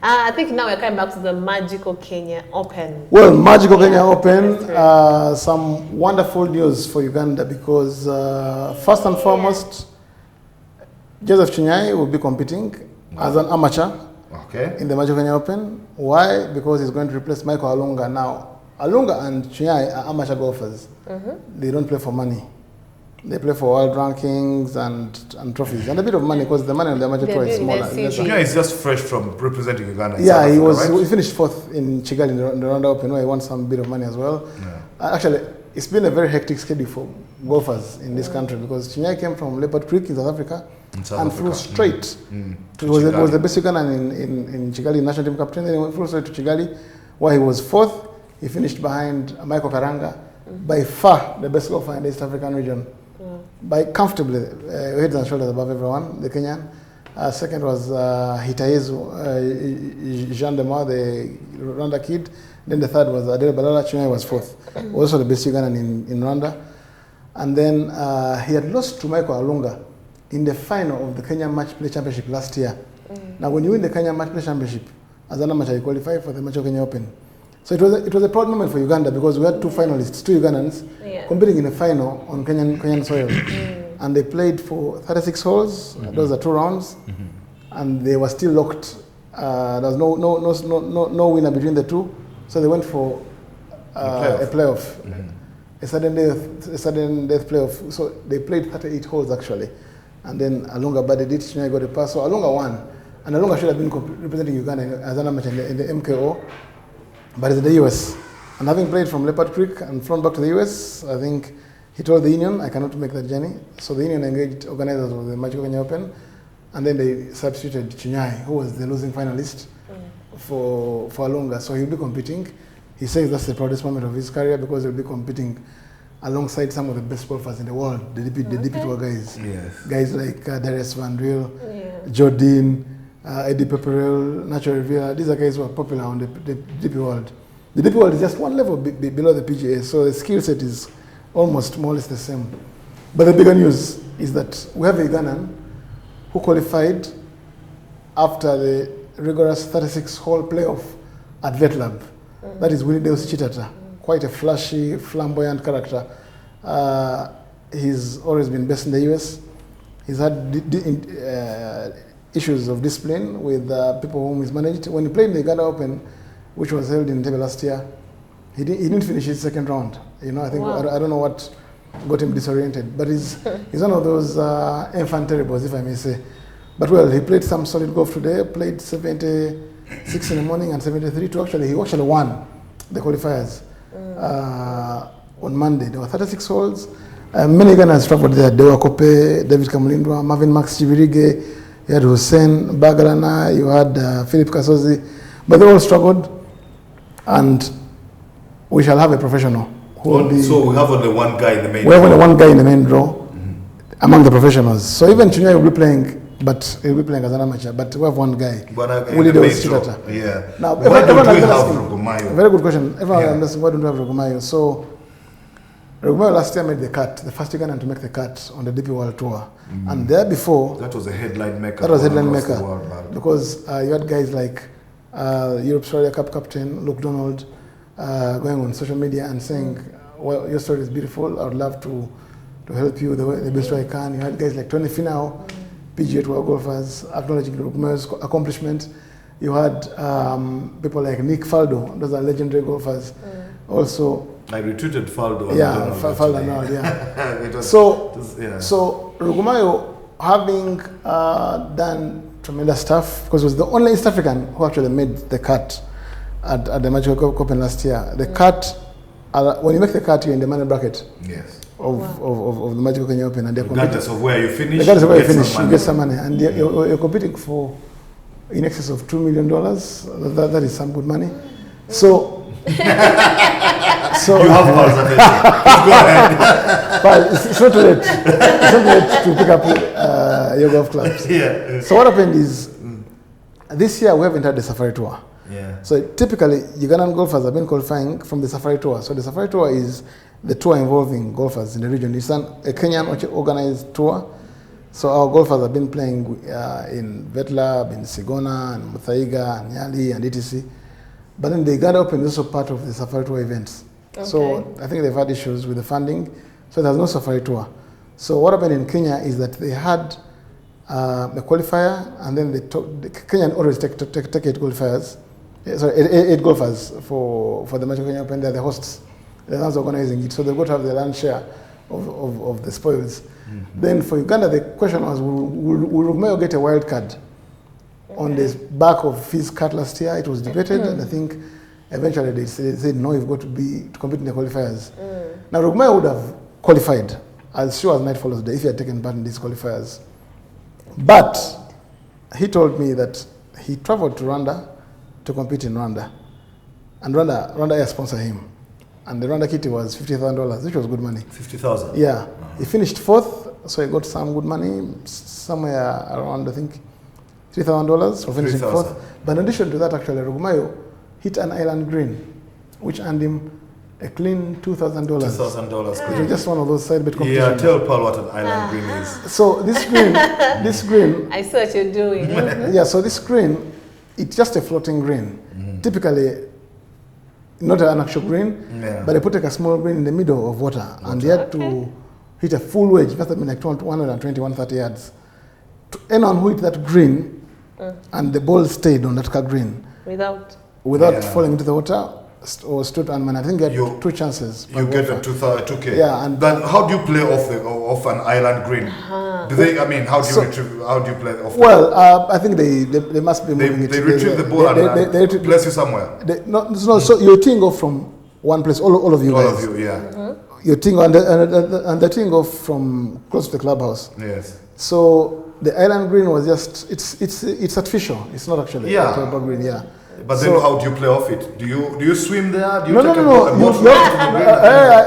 I think now we're coming back to the Magical Kenya Open. Well, Magical Kenya Open, some wonderful news for Uganda because first and foremost, Joseph Chinyai will be competing as an amateur in the Magical Kenya Open. Why? Because he's going to replace Michael Alunga. Now, Alunga and Chinyai are amateur golfers. They don't play for money. They play for world rankings and trophies and a bit of money because the money on the amateur tour is smaller. Chinyai is just fresh from representing Uganda. Yeah, he finished fourth in Kigali in the Rwanda Open where he won some bit of money as well. Actually, it's been a very hectic schedule for golfers in this country because Chinyai came from Leopard Creek in South Africa and flew straight. It was the best Ugandan in Kigali, national team captain. Then he flew straight to Kigali where he was fourth. He finished behind Michael Karanga, by far the best golfer in the East African region. By comfortably, heads and shoulders above everyone, the Kenyan. Second was Hitayezu Jean Demar, the Rwanda kid. Then the third was Adele Balala. Chinyai was fourth. Also the best Ugandan in Rwanda. And then he had lost to Michael Alunga in the final of the Kenya Match Play Championship last year. Now when you win the Kenya Match Play Championship, as an amateur, you qualify for the Magical Kenya Open. So it was a proud moment for Uganda because we had two finalists, two Ugandans, competing in a final on Kenyan soil. And they played for 36 holes. Those are 2 rounds. And they were still locked. There was no winner between the two. So they went for a playoff. A sudden death playoff. So they played 38 holes actually. And then Alunga batted it, Chinyai got a pass. So Alunga won. And Alunga should have been representing Uganda as an amateur in the MKO. But it's the US. And having played from Leopard Creek and flown back to the US, I think he told the union, I cannot make that journey. So the union engaged organizers of the Magical Kenya Open. And then they substituted Chinyai, who was the losing finalist for Alunga. So he'll be competing. He says that's the proudest moment of his career because he'll be competing alongside some of the best golfers in the world, the DP Tour guys. Guys like Darius Van Driel, Jordan, Eddie Pepperell, Nacho Rivera. These are guys who are popular on the DP world. The DP world is just one level below the PGA, so the skill set is almost more or less the same. But the bigger news is that we have a Ugandan who qualified after the rigorous 36-hole playoff at VetLab. That is Willie Deus Chitata, quite a flashy, flamboyant character. He's always been based in the US. He's had issues of discipline with people whom he's managed. When he played in the Uganda Open, which was held in Entebbe last year, he didn't finish his second round. You know, I think I don't know what got him disoriented, but he's one of those infant terribles, if I may say. But well, he played some solid golf today. Played 76 in the morning and 73 to he actually won the qualifiers on Monday. There were 36 holes. Many Ugandans traveled there. Dewa Kope, David Kamulindwa, Marvin Max Chivirige. You had Hussein Bagalana, you had Philip Kasozi, but they all struggled, and we shall have a professional. So we have only one guy in the main draw. We have only one guy in the main draw among the professionals. So even Chinyai will be playing, but he'll be playing as an amateur, but we have one guy. But in the main draw, Now, why don't we have Rugumayo? Very good question. Everyone understands why don't we have Rugumayo? So, Rugumayo last year made the cut, the first Ugandan to make the cut on the DP World Tour. And there before... That was a headline maker. That was a headline maker. Because you had guys like Europe Australia Cup captain, Luke Donald, going on social media and saying, well, your story is beautiful. I would love to help you the best way I can. You had guys like Tony Finau, PGA Tour golfers, acknowledging Rugumayo's accomplishment. You had people like Nick Faldo. Those are legendary golfers. Also... I retweeted Faldo. Yeah, Faldo now, yeah. So Rugumayo, having done tremendous stuff, because it was the only East African who actually made the cut at the Magical Open last year. The cut, when you make the cut, you're in the money bracket. Yes. Of the Magical Kenya Open, and they're regardless of where you finish, you get some money, and you're competing for in excess of $2 million. That is some good money. So. So you have alternative. Go ahead. But it's not too late. It's not too late to pick up your golf clubs. Yeah. So what happened is, this year we haven't had the Safari Tour. Yeah. So typically, Ugandan golfers have been qualifying from the Safari Tour. So the Safari Tour is the tour involving golfers in the region. It's a Kenyan organized tour So our golfers have been playing in Vetlab, in Sigona, and Muthaiga, and Nyali, and etc. But then the Uganda Open is also part of the Safari Tour events. Okay. So I think they've had issues with the funding, so there's no Safari Tour. So what happened in Kenya is that they had a qualifier, and then Kenya always take 8 qualifiers, sorry, 8 golfers for the Magical Kenya Open. They're the hosts, they're the ones organizing it, so they've got to have the land share of the spoils. Then for Uganda, the question was, will Rugmayo get a wild card? On the back of his cut last year, it was debated, and I think eventually they said, no, you've got to compete in the qualifiers. Now, Rugmayo would have qualified as sure as night follows day if he had taken part in these qualifiers. But he told me that he traveled to Rwanda to compete in Rwanda. And Rwanda Air sponsored him. And the Rwanda kitty was $50,000, which was good money. 50,000? Yeah. He finished 4th, so he got some good money, somewhere around, I think, $3,000 for finishing 4th. But in addition to that, actually, Rugmayo hit an island green, which earned him a clean $2,000. $2,000. It was just one of those side bet competitions. Yeah, tell Paul what an island green is. So this green, I see what you're doing. yeah, so this green, it's just a floating green. Typically, not an actual green, but they put like a small green in the middle of water. And they had to hit a full wedge, that would be like 120, 130 yards. Anyone who hit that green, and the ball stayed on that green. Without falling into the water, or stood, and I think you had 2 chances. You get a 2K. Yeah, and then how do you play off an island green? Do they? I mean, how do you play off? Well, I think they must be moving it. They retrieve the ball and place you somewhere. So you're teeing off from one place. All of you guys. All of you, yeah. You're teeing and they're teeing off from close to the clubhouse. Yes. So the island green was just it's artificial. It's not actually a proper green. Yeah. But then how do you play off it? Do you swim there? Do you no.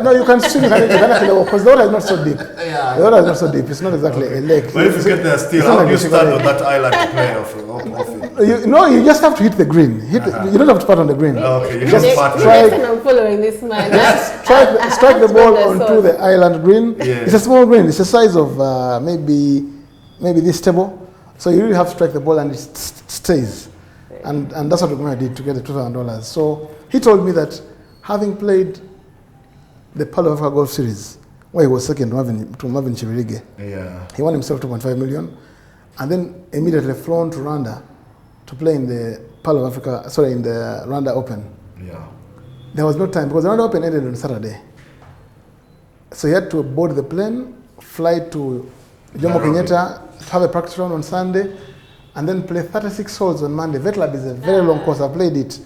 No, you can swim. You can actually, because the water is not so deep. Yeah. The water is not so deep. It's not exactly a lake. But if you get there still, how do you stand on that island to play off it? You just have to hit the green. You don't have to part on the green. Okay, you just part. I'm following this man. Strike the ball onto the island green. Yes. It's a small green. It's the size of maybe this table. So you really have to strike the ball and it stays. And that's what Rugmayo did to get the $2,000. So he told me that having played the Pearl of Africa Golf Series, where he was second to Marvin Chivirige, he won himself $2.5 million, and then immediately flown to Rwanda to play in the Pearl of Africa, in the Rwanda Open. Yeah. There was no time because the Rwanda Open ended on Saturday. So he had to board the plane, fly to Jomo Kenyatta, have a practice round on Sunday, and then play 36 holes on Monday. Vetlab is a very long course. I played it.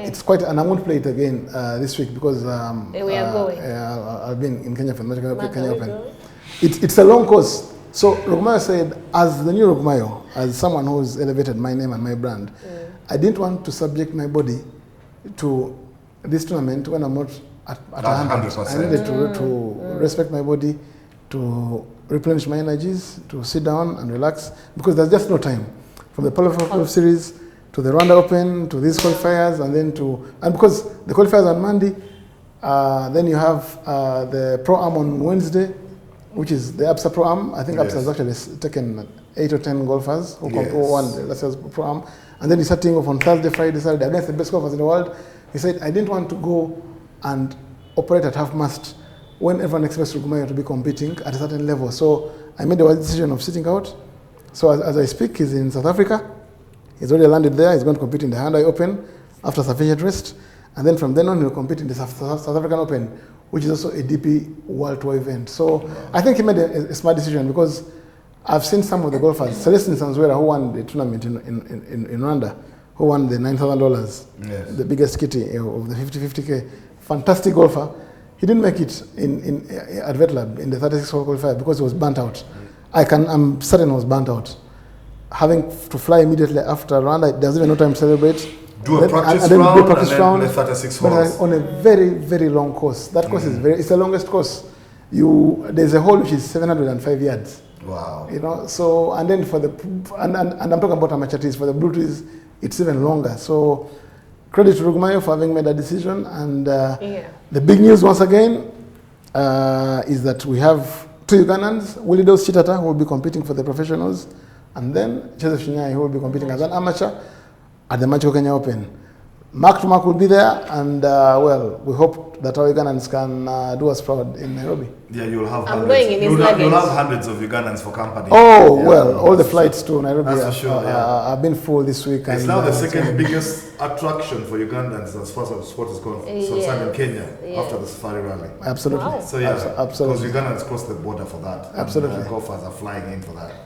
It's quite, and I won't play it again this week because we are going. I've been in Kenya for the Kenya Open. It's a long course. So Rugmayo said, as the new Rugmayo, as someone who's elevated my name and my brand, I didn't want to subject my body to this tournament when I'm not at 100%. I needed to respect my body, to replenish my energies, to sit down and relax, because there's just no time. From the Pearl of Africa Series to the Rwanda Open to these qualifiers, and because the qualifiers on Monday, then you have the Pro Am on Wednesday, which is the APSA Pro Am. I think APSA has actually taken 8 or 10 golfers who won last year's Pro Am, and then he's starting off on Thursday, Friday, Saturday against the best golfers in the world. He said, I didn't want to go and operate at half-mast when everyone expects Rugmayo to be competing at a certain level. So I made the decision of sitting out. So as I speak, he's in South Africa. He's already landed there. He's going to compete in the Handai Open after sufficient rest. And then from then on, he'll compete in the South African Open, which is also a DP World Tour event. So I think he made a smart decision because I've seen some of the golfers, Celestin Sanzwera, who won the tournament in Rwanda, who won the $9,000, the biggest kitty of the 50-50K. Fantastic golfer. He didn't make it at Vetlab in the 36-hole qualifier because he was burnt out. I'm certain he was burnt out. Having to fly immediately after Rwanda, there's even no time to celebrate. Do a practice round and then play 36 holes. But on a very, very long course. That course is it's the longest course. There's a hole which is 705 yards. Wow. You know, so, and then for the, and I'm talking about amateur tees, for the blue tees, it's even longer. So, credit to Rugmayo for having made that decision. And the big news once again is that we have two Ugandans, Willidos Chitata, who will be competing for the professionals, and then Joseph Shinyai, who will be competing as an amateur at the Magical Kenya Open. Mark to Mark will be there, and well, we hope that our Ugandans can do us proud in Nairobi. Yeah, you'll have I'm hundreds. going in his You'll luggage. have hundreds of Ugandans for company. Oh, Yeah, well, all the flights to Nairobi That's for sure, yeah. have been full this week. It's and, now the second biggest attraction for Ugandans as far as sport is concerned in Kenya after the Safari Rally. Absolutely. Wow. So yeah, Absolutely. because Ugandans cross the border for that. Absolutely. And golfers are flying in for that.